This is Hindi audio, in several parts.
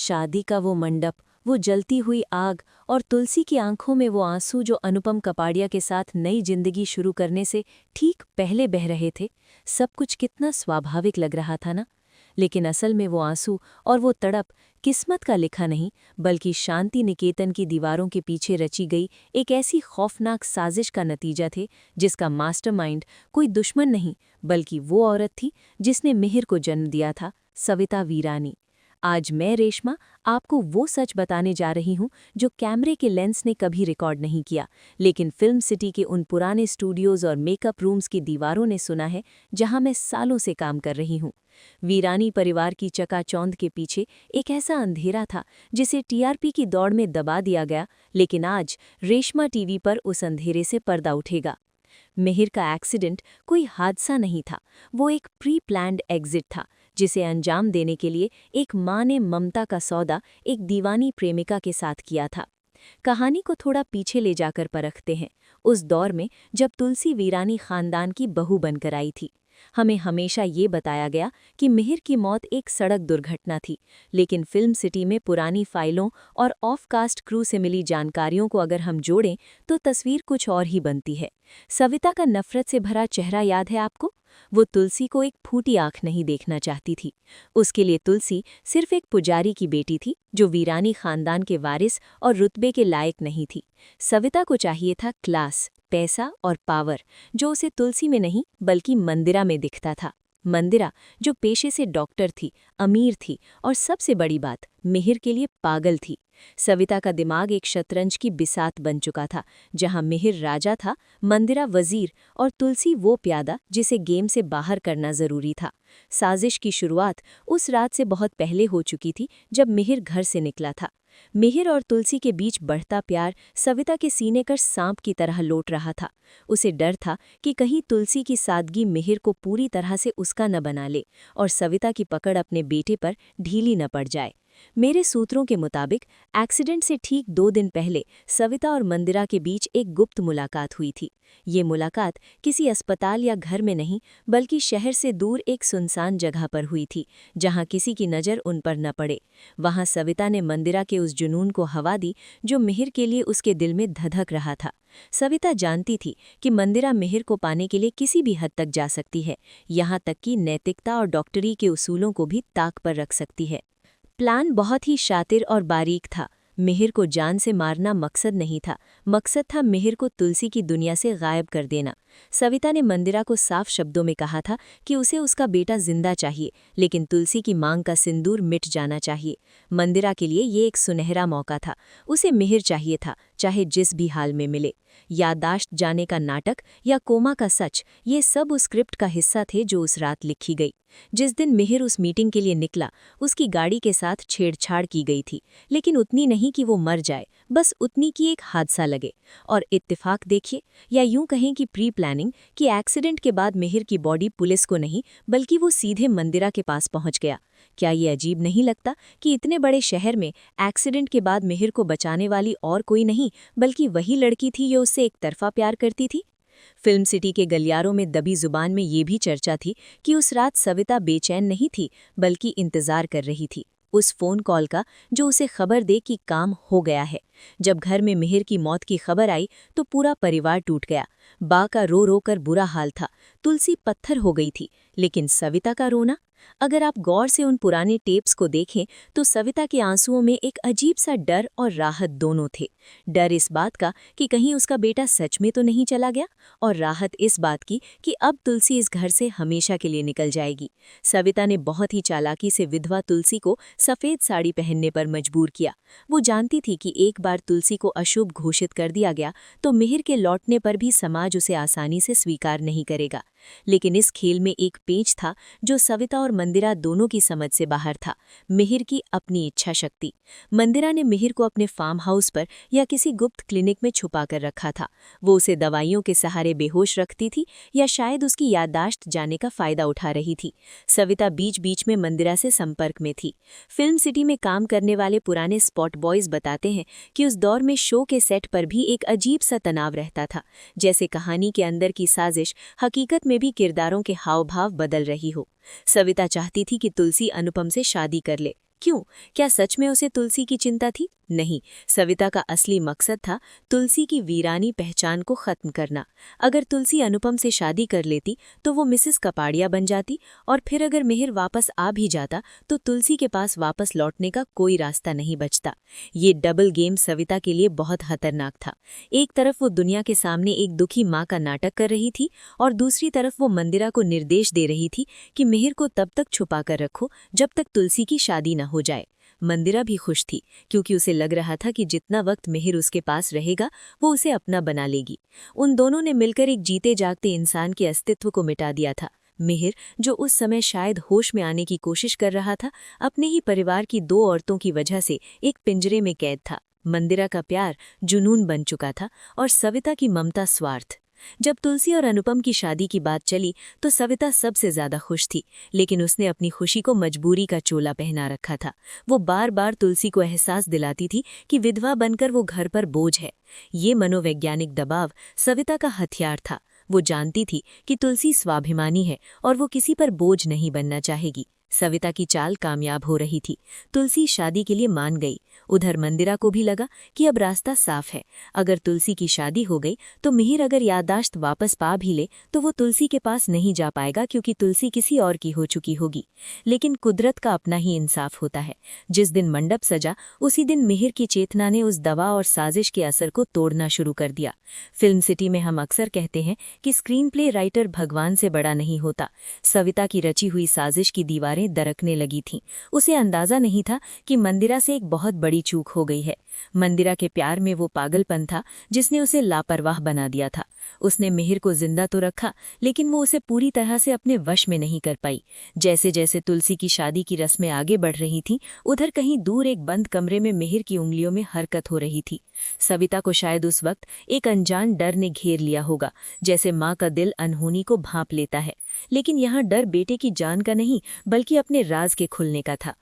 शादी का वो मंडप, वो जलती हुई आग और तुलसी की आंखों में वो आंसू जो अनुपम कपाड़िया के साथ नई जिंदगी शुरू करने से ठीक पहले बह रहे थे, सब कुछ कितना स्वाभाविक लग रहा था ना। लेकिन असल में वो आंसू और वो तड़प किस्मत का लिखा नहीं, बल्कि शांति निकेतन की दीवारों के पीछे रची गई एक ऐसी खौफनाक साजिश का नतीजा थे, जिसका मास्टरमाइंड कोई दुश्मन नहीं, बल्कि वो औरत थी जिसने मिहिर को जन्म दिया था, सविता वीरानी। आज मैं रेशमा आपको वो सच बताने जा रही हूँ जो कैमरे के लेंस ने कभी रिकॉर्ड नहीं किया, लेकिन फिल्म सिटी के उन पुराने स्टूडियोज़ और मेकअप रूम्स की दीवारों ने सुना है, जहाँ मैं सालों से काम कर रही हूँ। वीरानी परिवार की चकाचौंध के पीछे एक ऐसा अंधेरा था जिसे टीआरपी की दौड़ में दबा दिया गया, लेकिन आज रेशमा टीवी पर उस अंधेरे से पर्दा उठेगा। मिहिर का एक्सीडेंट कोई हादसा नहीं था, वो एक प्री प्लान्ड एग्जिट था, जिसे अंजाम देने के लिए एक माँ ने ममता का सौदा एक दीवानी प्रेमिका के साथ किया था। कहानी को थोड़ा पीछे ले जाकर परखते हैं, उस दौर में जब तुलसी वीरानी खानदान की बहू बनकर आई थी। हमें हमेशा ये बताया गया कि मिहिर की मौत एक सड़क दुर्घटना थी, लेकिन फिल्म सिटी में पुरानी फाइलों और ऑफ कास्ट क्रू से मिली जानकारियों को अगर हम जोड़ें तो तस्वीर कुछ और ही बनती है। सविता का नफरत से भरा चेहरा याद है आपको? वो तुलसी को एक फूटी आंख नहीं देखना चाहती थी। उसके लिए तुलसी सिर्फ एक पुजारी की बेटी थी जो वीरानी खानदान के वारिस और रुतबे के लायक नहीं थी। सविता को चाहिए था क्लास, पैसा और पावर, जो उसे तुलसी में नहीं बल्कि मंदिरा में दिखता था। मंदिरा जो पेशे से डॉक्टर थी, अमीर थी और सबसे बड़ी बात, मिहिर के लिए पागल थी। सविता का दिमाग एक शतरंज की बिसात बन चुका था, जहां मिहिर राजा था, मंदिरा वजीर और तुलसी वो प्यादा जिसे गेम से बाहर करना जरूरी था। साजिश की शुरुआत उस रात से बहुत पहले हो चुकी थी जब मिहिर घर से निकला था। मिहिर और तुलसी के बीच बढ़ता प्यार सविता के सीने पर सांप की तरह लौट रहा था। उसे डर था कि कहीं तुलसी की सादगी मिहिर को पूरी तरह से उसका न बना ले और सविता की पकड़ अपने बेटे पर ढीली न पड़ जाए। मेरे सूत्रों के मुताबिक एक्सीडेंट से ठीक 2 दिन पहले सविता और मंदिरा के बीच एक गुप्त मुलाकात हुई थी। ये मुलाकात किसी अस्पताल या घर में नहीं, बल्कि शहर से दूर एक सुनसान जगह पर हुई थी, जहां किसी की नज़र उन पर न पड़े। वहां सविता ने मंदिरा के उस जुनून को हवा दी जो मिहिर के लिए उसके दिल में धधक रहा था। सविता जानती थी कि मंदिरा मिहिर को पाने के लिए किसी भी हद तक जा सकती है, यहाँ तक कि नैतिकता और डॉक्टरी के उसूलों को भी ताक पर रख सकती है। प्लान बहुत ही शातिर और बारीक था। मिहिर को जान से मारना मकसद नहीं था, मकसद था मिहिर को तुलसी की दुनिया से गायब कर देना। सविता ने मंदिरा को साफ शब्दों में कहा था कि उसे उसका बेटा जिंदा चाहिए, लेकिन तुलसी की मांग का सिंदूर मिट जाना चाहिए। मंदिरा के लिए ये एक सुनहरा मौका था, उसे मिहिर चाहिए था, चाहे जिस भी हाल में मिले। याददाश्त जाने का नाटक या कोमा का सच, ये सब उस स्क्रिप्ट का हिस्सा थे जो उस रात लिखी गई। जिस दिन मिहिर उस मीटिंग के लिए निकला, उसकी गाड़ी के साथ छेड़छाड़ की गई थी, लेकिन उतनी नहीं कि वो मर जाए, बस उतनी कि एक हादसा लगे। और इत्तेफाक देखिए, या यूं कहें कि प्री प्लानिंग, कि एक्सीडेंट के बाद मिहिर की बॉडी पुलिस को नहीं बल्कि वो सीधे मंदिरा के पास पहुंच गया। क्या ये अजीब नहीं लगता कि इतने बड़े शहर में एक्सीडेंट के बाद मिहिर को बचाने वाली और कोई नहीं बल्कि वही लड़की थी जो उससे एक तरफा प्यार करती थी? फिल्म सिटी के गलियारों में दबी जुबान में ये भी चर्चा थी कि उस रात सविता बेचैन नहीं थी, बल्कि इंतजार कर रही थी उस फोन कॉल का जो उसे खबर दे कि काम हो गया है। जब घर में मिहिर की मौत की खबर आई तो पूरा परिवार टूट गया। बा का रो रो कर बुरा हाल था, तुलसी पत्थर हो गई थी, लेकिन सविता का रोना? अगर आप गौर से उन पुराने टेप्स को देखें तो सविता के आंसुओं में एक अजीब सा डर और राहत दोनों थे। डर इस बात का कि कहीं उसका बेटा सच में तो नहीं चला गया, और राहत इस बात की कि अब तुलसी इस घर से हमेशा के लिए निकल जाएगी। सविता ने बहुत ही चालाकी से विधवा तुलसी को सफ़ेद साड़ी पहनने पर मजबूर किया। वो जानती थी कि एक बार तुलसी को अशुभ घोषित कर दिया गया तो मिहिर के लौटने पर भी समाज उसे आसानी से स्वीकार नहीं करेगा। लेकिन इस खेल में एक पेंच था जो सविता और मंदिरा दोनों की समझ से बाहर था, मिहिर की अपनी इच्छा शक्ति। मंदिरा ने मिहिर को अपने फार्म हाउस पर या किसी गुप्त क्लिनिक में छुपा कर रखा था। वो उसे दवाइयों के सहारे बेहोश रखती थी या शायद उसकी याददाश्त जाने का फायदा उठा रही थी। सविता बीच बीच में मंदिरा से संपर्क में थी। फिल्म सिटी में काम करने वाले पुराने स्पॉट बॉयज बताते हैं कि उस दौर में शो के सेट पर भी एक अजीब सा तनाव रहता था, जैसे कहानी के अंदर की साजिश हकीकत में भी किरदारों के हाव भाव बदल रही हो। सविता चाहती थी कि तुलसी अनुपम से शादी कर ले, क्यों? क्या सच में उसे तुलसी की चिंता थी? नहीं, सविता का असली मकसद था तुलसी की वीरानी पहचान को खत्म करना। अगर तुलसी अनुपम से शादी कर लेती तो वो मिसेस कपाड़िया बन जाती, और फिर अगर मिहिर वापस आ भी जाता तो तुलसी के पास वापस लौटने का कोई रास्ता नहीं बचता। ये डबल गेम सविता के लिए बहुत खतरनाक था। एक तरफ वो दुनिया के सामने एक दुखी माँ का नाटक कर रही थी, और दूसरी तरफ वो मंदिरा को निर्देश दे रही थी कि मिहिर को तब तक छुपा कर रखो जब तक तुलसी की शादी न हो जाए। मंदिरा भी खुश थी, क्योंकि उसे लग रहा था कि जितना वक्त मिहिर उसके पास रहेगा वो उसे अपना बना लेगी। उन दोनों ने मिलकर एक जीते जागते इंसान के अस्तित्व को मिटा दिया था। मिहिर, जो उस समय शायद होश में आने की कोशिश कर रहा था, अपने ही परिवार की दो औरतों की वजह से एक पिंजरे में कैद था। मंदिरा का प्यार जुनून बन चुका था, और सविता की ममता स्वार्थ। जब तुलसी और अनुपम की शादी की बात चली तो सविता सबसे ज्यादा खुश थी, लेकिन उसने अपनी खुशी को मजबूरी का चोला पहना रखा था। वो बार बार तुलसी को एहसास दिलाती थी कि विधवा बनकर वो घर पर बोझ है। ये मनोवैज्ञानिक दबाव सविता का हथियार था। वो जानती थी कि तुलसी स्वाभिमानी है और वो किसी पर बोझ नहीं बनना चाहेगी। सविता की चाल कामयाब हो रही थी। तुलसी शादी के लिए मान गई। उधर मंदिरा को भी लगा कि अब रास्ता साफ है। अगर तुलसी की शादी हो गई तो मिहिर अगर याददाश्त वापस पा भी ले तो वो तुलसी के पास नहीं जा पाएगा, क्योंकि तुलसी किसी और की हो चुकी होगी। लेकिन कुदरत का अपना ही इंसाफ होता है। जिस दिन मंडप सजा उसी दिन मिहिर की चेतना ने उस दवा और साजिश के असर को तोड़ना शुरू कर दिया। फिल्म सिटी में हम अक्सर कहते हैं कि स्क्रीन प्ले राइटर भगवान से बड़ा नहीं होता। सविता की रची हुई साजिश की दीवारें दरकने लगी थीं। उसे अंदाजा नहीं था कि मंदिरा से एक बहुत बड़ी चूक हो गई है। मंदिरा के प्यार में वो पागलपन था जिसने उसे लापरवाह बना दिया था। उसने मिहिर को जिंदा तो रखा, लेकिन वो उसे पूरी तरह से अपने वश में नहीं कर पाई। जैसे जैसे तुलसी की शादी की रस्में आगे बढ़ रही थीं, उधर कहीं दूर एक बंद कमरे में मिहिर की उंगलियों में हरकत हो रही थी। सविता को शायद उस वक्त एक अनजान डर ने घेर लिया होगा, जैसे माँ का दिल अनहोनी को भांप लेता है। लेकिन यहाँ डर बेटे की जान का नहीं, बल्कि अपने राज के खुलने का था।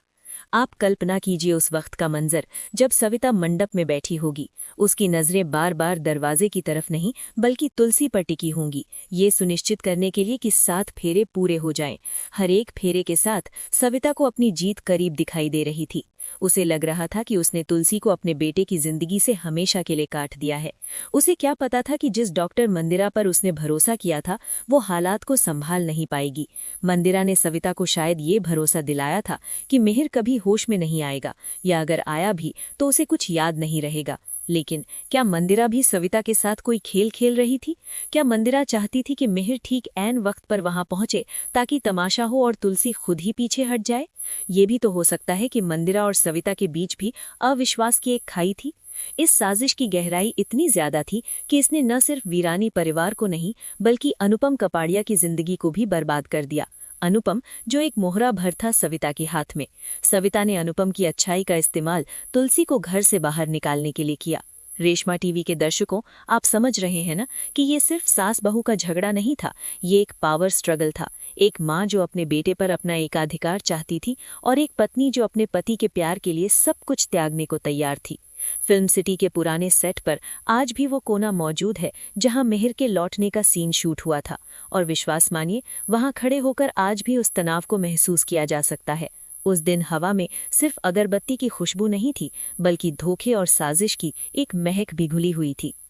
आप कल्पना कीजिए उस वक्त का मंजर, जब सविता मंडप में बैठी होगी। उसकी नजरें बार बार दरवाजे की तरफ नहीं बल्कि तुलसी पर टिकी होंगी, ये सुनिश्चित करने के लिए कि 7 फेरे पूरे हो जाएं। हर एक फेरे के साथ सविता को अपनी जीत करीब दिखाई दे रही थी। उसे लग रहा था कि उसने तुलसी को अपने बेटे की जिंदगी से हमेशा के लिए काट दिया है। उसे क्या पता था कि जिस डॉक्टर मंदिरा पर उसने भरोसा किया था वो हालात को संभाल नहीं पाएगी। मंदिरा ने सविता को शायद ये भरोसा दिलाया था कि मिहिर कभी होश में नहीं आएगा, या अगर आया भी तो उसे कुछ याद नहीं रहेगा। लेकिन क्या मंदिरा भी सविता के साथ कोई खेल खेल रही थी? क्या मंदिरा चाहती थी कि मिहिर ठीक ऐन वक्त पर वहां पहुंचे ताकि तमाशा हो और तुलसी खुद ही पीछे हट जाए? ये भी तो हो सकता है कि मंदिरा और सविता के बीच भी अविश्वास की एक खाई थी। इस साजिश की गहराई इतनी ज्यादा थी कि इसने न सिर्फ वीरानी परिवार को नहीं बल्कि अनुपम कपाड़िया की जिंदगी को भी बर्बाद कर दिया। अनुपम, जो एक मोहरा भर था सविता के हाथ में। सविता ने अनुपम की अच्छाई का इस्तेमाल तुलसी को घर से बाहर निकालने के लिए किया। रेशमा टीवी के दर्शकों, आप समझ रहे हैं ना कि ये सिर्फ सास बहू का झगड़ा नहीं था, ये एक पावर स्ट्रगल था। एक माँ जो अपने बेटे पर अपना एकाधिकार चाहती थी, और एक पत्नी जो अपने पति के प्यार के लिए सब कुछ त्यागने को तैयार थी। फिल्म सिटी के पुराने सेट पर आज भी वो कोना मौजूद है जहां मिहिर के लौटने का सीन शूट हुआ था, और विश्वास मानिए वहां खड़े होकर आज भी उस तनाव को महसूस किया जा सकता है। उस दिन हवा में सिर्फ अगरबत्ती की खुशबू नहीं थी, बल्कि धोखे और साजिश की एक महक भी घुली हुई थी।